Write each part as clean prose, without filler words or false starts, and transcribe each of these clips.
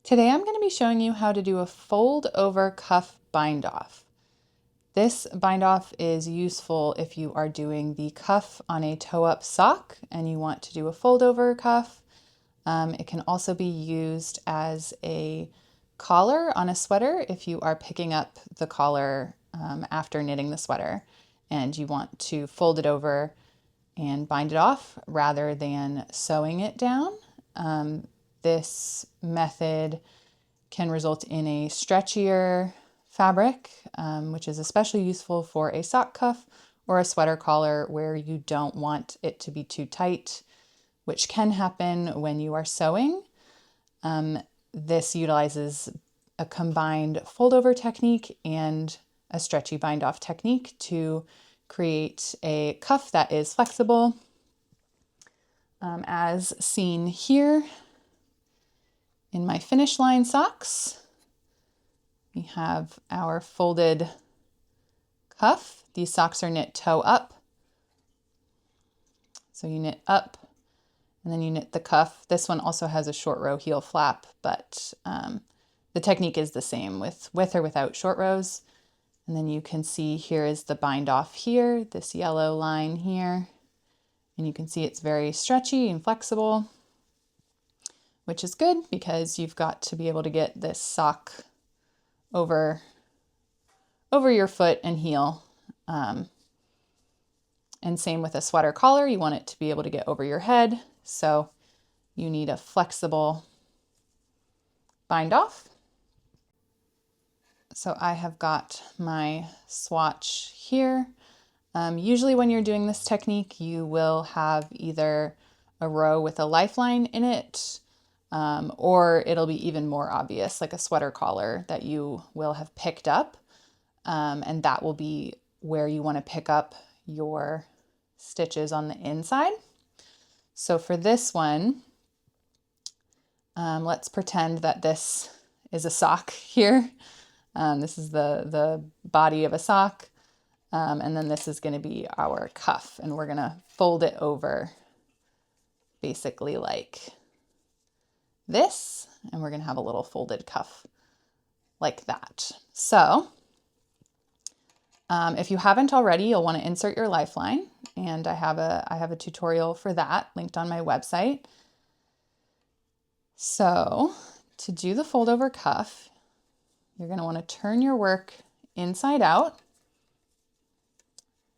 Today I'm going to be showing you how to do a fold over cuff bind off. This bind off is useful if you are doing the cuff on a toe up sock and you want to do a fold over cuff. It can also be used as a collar on a sweater if you are picking up the collar after knitting the sweater and you want to fold it over and bind it off rather than sewing it down. This method can result in a stretchier fabric, which is especially useful for a sock cuff or a sweater collar where you don't want it to be too tight, which can happen when you are sewing. This utilizes a combined fold over technique and a stretchy bind off technique to create a cuff that is flexible. As seen here in my finish line socks, we have our folded cuff. These socks are knit toe up. So you knit up and then you knit the cuff. This one also has a short row heel flap, but the technique is the same with or without short rows. And then you can see here is the bind off here, this yellow line here. And you can see it's very stretchy and flexible, which is good because you've got to be able to get this sock over your foot and heel. And same with a sweater collar, you want it to be able to get over your head. So you need a flexible bind off. So I have got my swatch here. Usually when you're doing this technique, you will have either a row with a lifeline in it, or it'll be even more obvious, like a sweater collar that you will have picked up. And that will be where you want to pick up your stitches on the inside. So for this one, let's pretend that this is a sock here. This is the body of a sock. And then this is going to be our cuff, and we're going to fold it over basically like this, and we're going to have a little folded cuff like that. So if you haven't already, you'll want to insert your lifeline, and I have a tutorial for that linked on my website. So to do the fold over cuff, you're going to want to turn your work inside out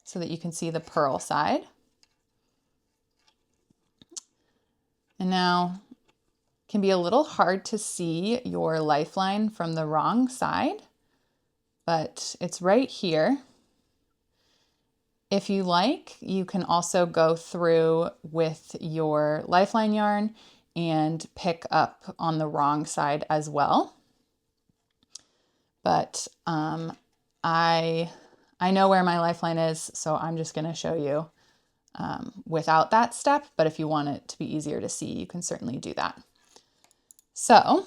so that you can see the purl side. And now it can be a little hard to see your lifeline from the wrong side, but it's right here. If you like, you can also go through with your lifeline yarn and pick up on the wrong side as well. But I know where my lifeline is, so I'm just going to show you without that step, but if you want it to be easier to see, you can certainly do that. So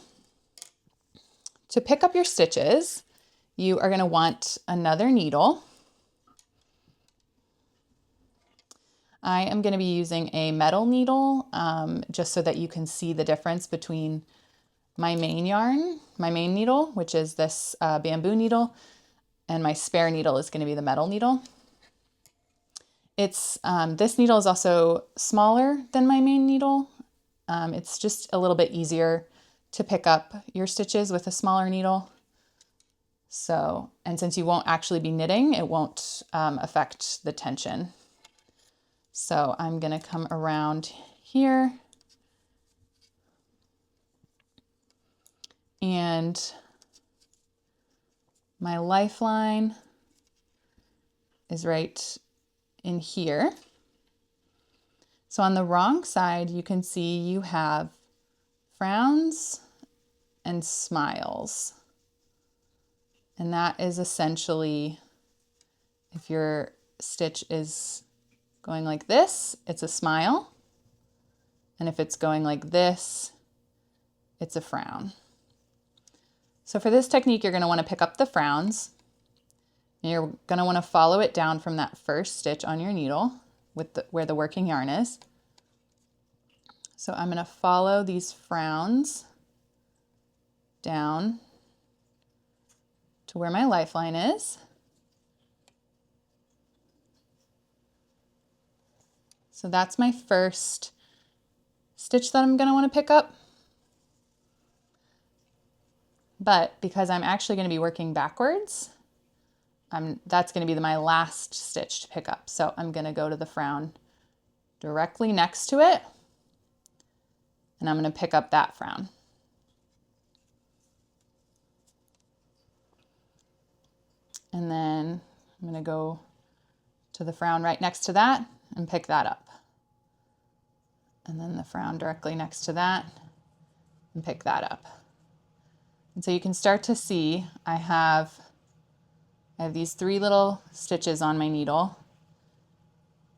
to pick up your stitches, you are going to want another needle. I am going to be using a metal needle just so that you can see the difference between my main yarn, my main needle, which is this bamboo needle, and my spare needle is going to be the metal needle. This needle is also smaller than my main needle. It's just a little bit easier to pick up your stitches with a smaller needle. So, and since you won't actually be knitting, it won't affect the tension. So I'm going to come around here and my lifeline is right in here. So on the wrong side, you can see you have frowns and smiles. And that is essentially, if your stitch is going like this, it's a smile. And if it's going like this, it's a frown. So for this technique, you're going to want to pick up the frowns. And you're going to want to follow it down from that first stitch on your needle with where the working yarn is. So I'm going to follow these frowns down to where my lifeline is. So that's my first stitch that I'm going to want to pick up. But because I'm actually going to be working backwards, that's going to be my last stitch to pick up. So I'm going to go to the frown directly next to it, and I'm going to pick up that frown. And then I'm going to go to the frown right next to that and pick that up. And then the frown directly next to that and pick that up. And so you can start to see I have these 3 little stitches on my needle.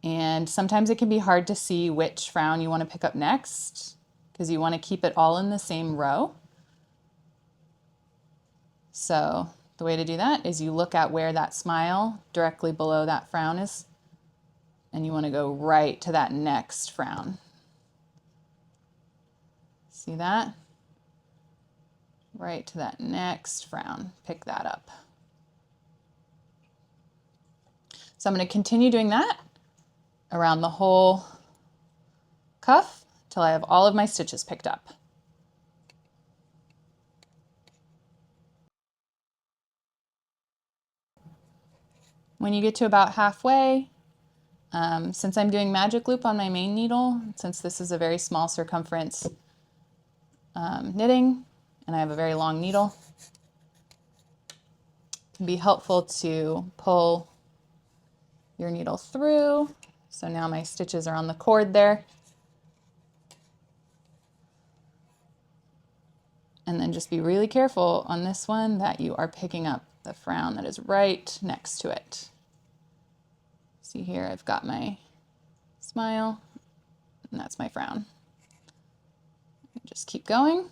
And sometimes it can be hard to see which frown you want to pick up next because you want to keep it all in the same row. So the way to do that is you look at where that smile directly below that frown is, and you want to go right to that next frown. See that? Right to that next frown. Pick that up. So I'm going to continue doing that around the whole cuff till I have all of my stitches picked up. When you get to about halfway, since I'm doing magic loop on my main needle, since this is a very small circumference knitting and I have a very long needle, it can be helpful to pull your needle through. So now my stitches are on the cord there. And then just be really careful on this one that you are picking up the frown that is right next to it. See here, I've got my smile, and that's my frown. Just keep going.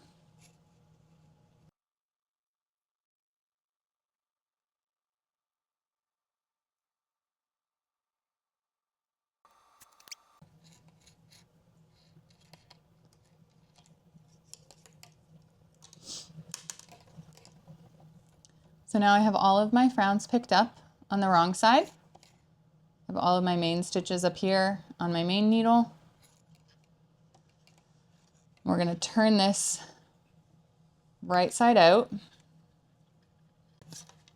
So now I have all of my frowns picked up on the wrong side. I have all of my main stitches up here on my main needle. We're going to turn this right side out.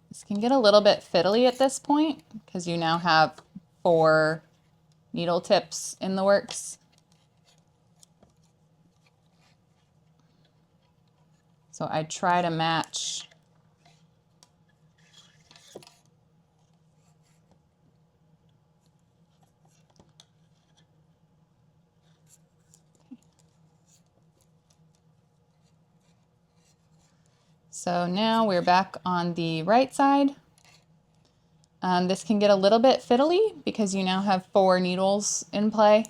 This can get a little bit fiddly at this point because you now have 4 needle tips in the works. So I try to match So now we're back on the right side. This can get a little bit fiddly because you now have 4 needles in play.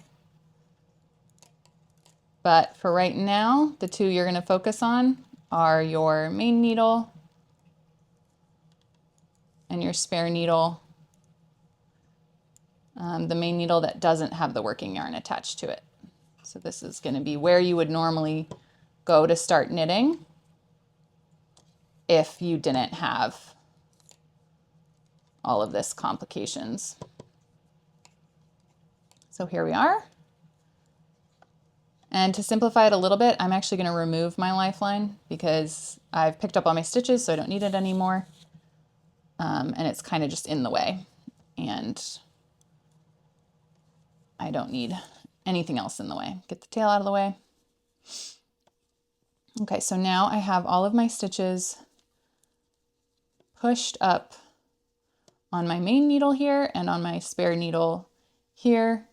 But for right now, the 2 you're going to focus on are your main needle and your spare needle, the main needle that doesn't have the working yarn attached to it. So this is going to be where you would normally go to start knitting if you didn't have all of this complications. So here we are. And to simplify it a little bit, I'm actually going to remove my lifeline because I've picked up all my stitches, so I don't need it anymore. And it's kind of just in the way. And I don't need anything else in the way. Get the tail out of the way. Okay, so now I have all of my stitches pushed up on my main needle here and on my spare needle here,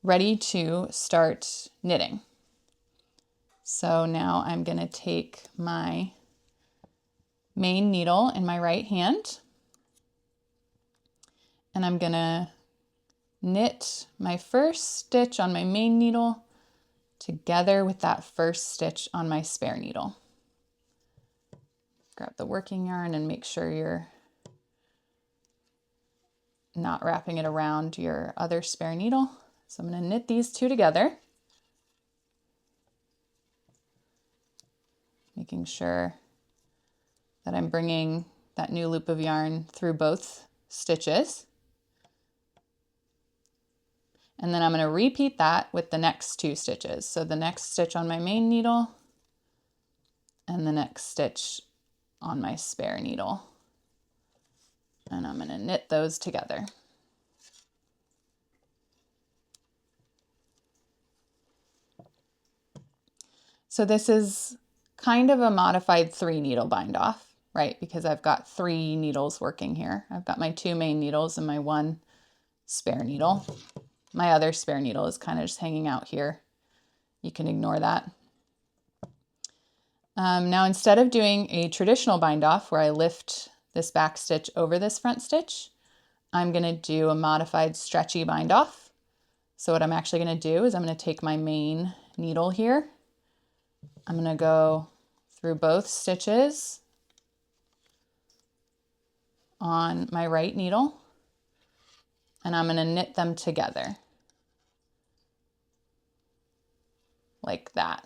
ready to start knitting. So now I'm going to take my main needle in my right hand and I'm going to knit my first stitch on my main needle together with that first stitch on my spare needle. Grab the working yarn and make sure you're not wrapping it around your other spare needle. So I'm going to knit these 2 together, making sure that I'm bringing that new loop of yarn through both stitches. And then I'm going to repeat that with the next 2 stitches. So the next stitch on my main needle and the next stitch on my spare needle. And I'm going to knit those together. So this is kind of a modified 3 needle bind off, right? Because I've got 3 needles working here. I've got my 2 main needles and my 1 spare needle. My other spare needle is kind of just hanging out here. You can ignore that. Now instead of doing a traditional bind off where I lift this back stitch over this front stitch, I'm going to do a modified stretchy bind off. So what I'm actually going to do is I'm going to take my main needle here. I'm going to go through both stitches on my right needle, and I'm going to knit them together like that.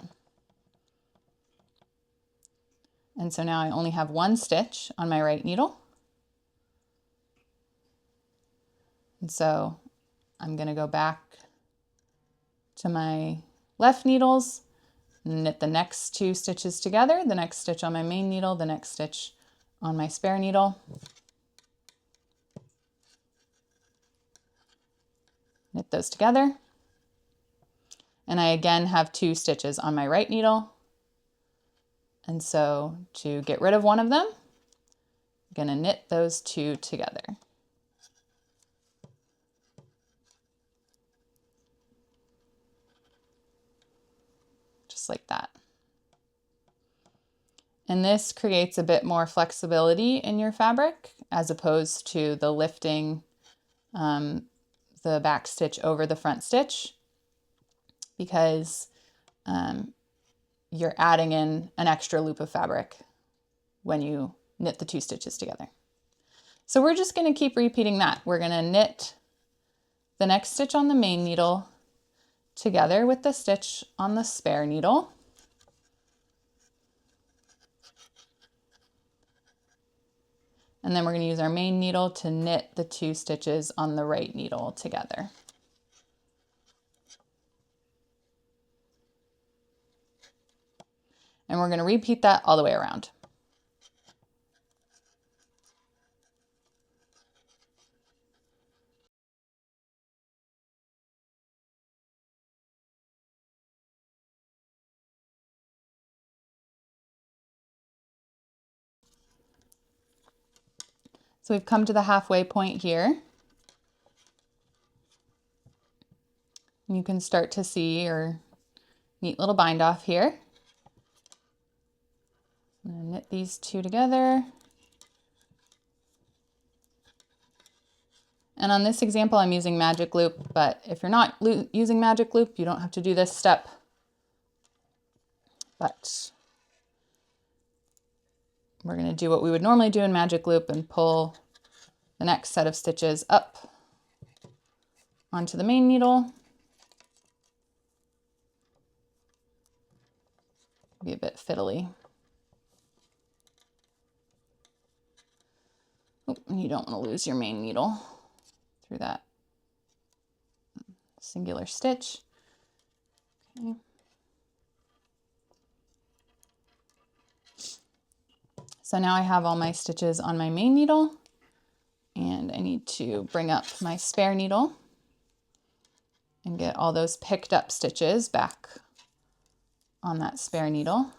And so now I only have 1 stitch on my right needle. And so I'm going to go back to my left needles, knit the next 2 stitches together, the next stitch on my main needle, the next stitch on my spare needle. Knit those together. And I again have 2 stitches on my right needle. And so to get rid of one of them, I'm going to knit those 2 together. Just like that. And this creates a bit more flexibility in your fabric as opposed to the lifting the back stitch over the front stitch, because you're adding in an extra loop of fabric when you knit the 2 stitches together. So we're just going to keep repeating that. We're going to knit the next stitch on the main needle together with the stitch on the spare needle. And then we're going to use our main needle to knit the 2 stitches on the right needle together. And we're going to repeat that all the way around. So we've come to the halfway point here. You can start to see your neat little bind off here. I'm going to knit these 2 together. And on this example, I'm using magic loop, but if you're not using magic loop, you don't have to do this step. But we're going to do what we would normally do in magic loop and pull the next set of stitches up onto the main needle. Be a bit fiddly. Oh, and you don't want to lose your main needle through that singular stitch. Okay. So now I have all my stitches on my main needle, and I need to bring up my spare needle and get all those picked up stitches back on that spare needle.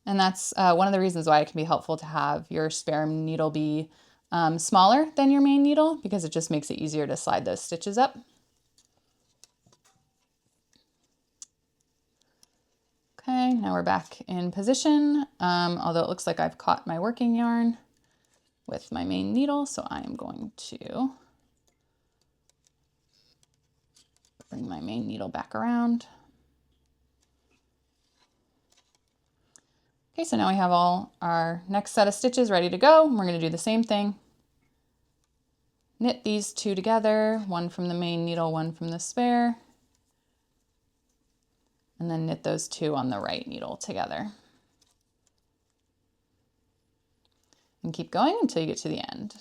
And that's one of the reasons why it can be helpful to have your spare needle be smaller than your main needle, because it just makes it easier to slide those stitches up. Okay, now we're back in position, although it looks like I've caught my working yarn with my main needle, so I am going to bring my main needle back around. Okay, so now we have all our next set of stitches ready to go. We're going to do the same thing. Knit these 2 together, one from the main needle, one from the spare, and then knit those 2 on the right needle together. and keep going until you get to the end.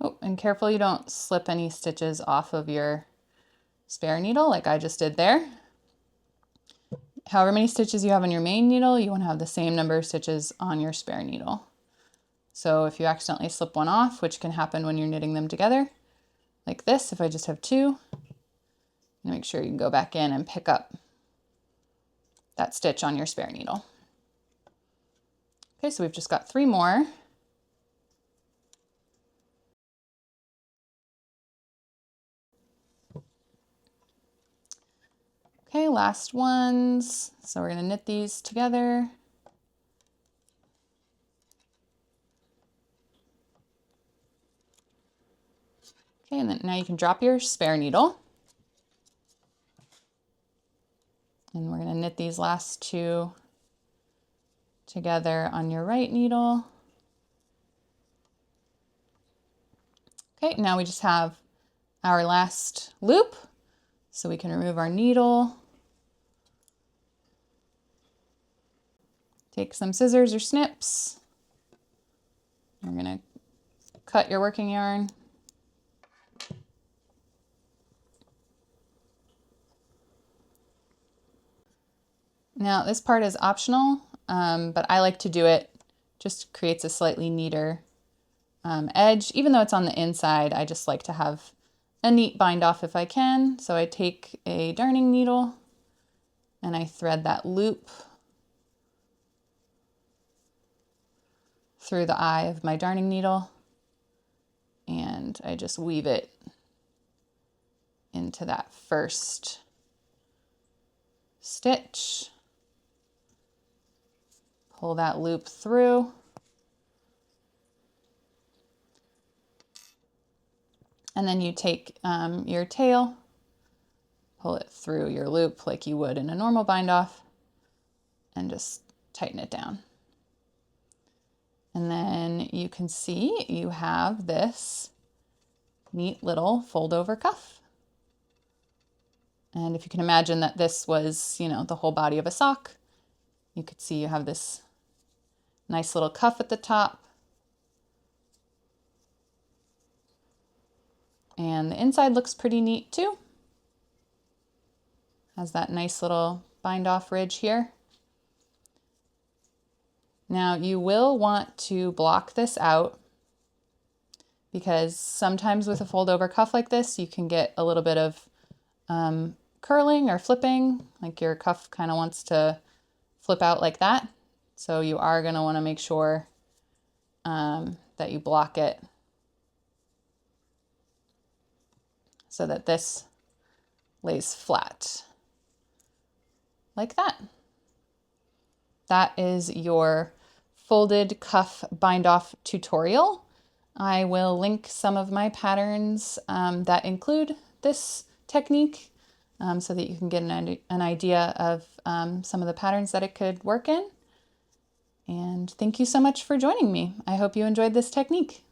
Oh, and careful you don't slip any stitches off of your spare needle like I just did there. However many stitches you have on your main needle, you want to have the same number of stitches on your spare needle. So if you accidentally slip one off, which can happen when you're knitting them together, like this, if I just have two, make sure you can go back in and pick up that stitch on your spare needle. Okay, so we've just got 3 more. Okay, last ones. So we're going to knit these together. Okay, and then now you can drop your spare needle. And we're going to knit these last 2 together on your right needle. Okay, now we just have our last loop. So we can remove our needle. Take some scissors or snips. You're going to cut your working yarn. Now this part is optional, but I like to do it, just creates a slightly neater edge. Even though it's on the inside, I just like to have a neat bind off if I can. So I take a darning needle and I thread that loop through the eye of my darning needle, and I just weave it into that first stitch. Pull that loop through. And then you take your tail, pull it through your loop like you would in a normal bind off, and just tighten it down. And then you can see you have this neat little fold over cuff. And if you can imagine that this was, the whole body of a sock, you could see you have this nice little cuff at the top. And the inside looks pretty neat too. Has that nice little bind off ridge here. Now you will want to block this out, because sometimes with a fold over cuff like this, you can get a little bit of curling or flipping, like your cuff kind of wants to flip out like that. So you are going to want to make sure that you block it so that this lays flat like that. That is your folded cuff bind off tutorial. I will link some of my patterns that include this technique so that you can get an idea of some of the patterns that it could work in. And thank you so much for joining me. I hope you enjoyed this technique.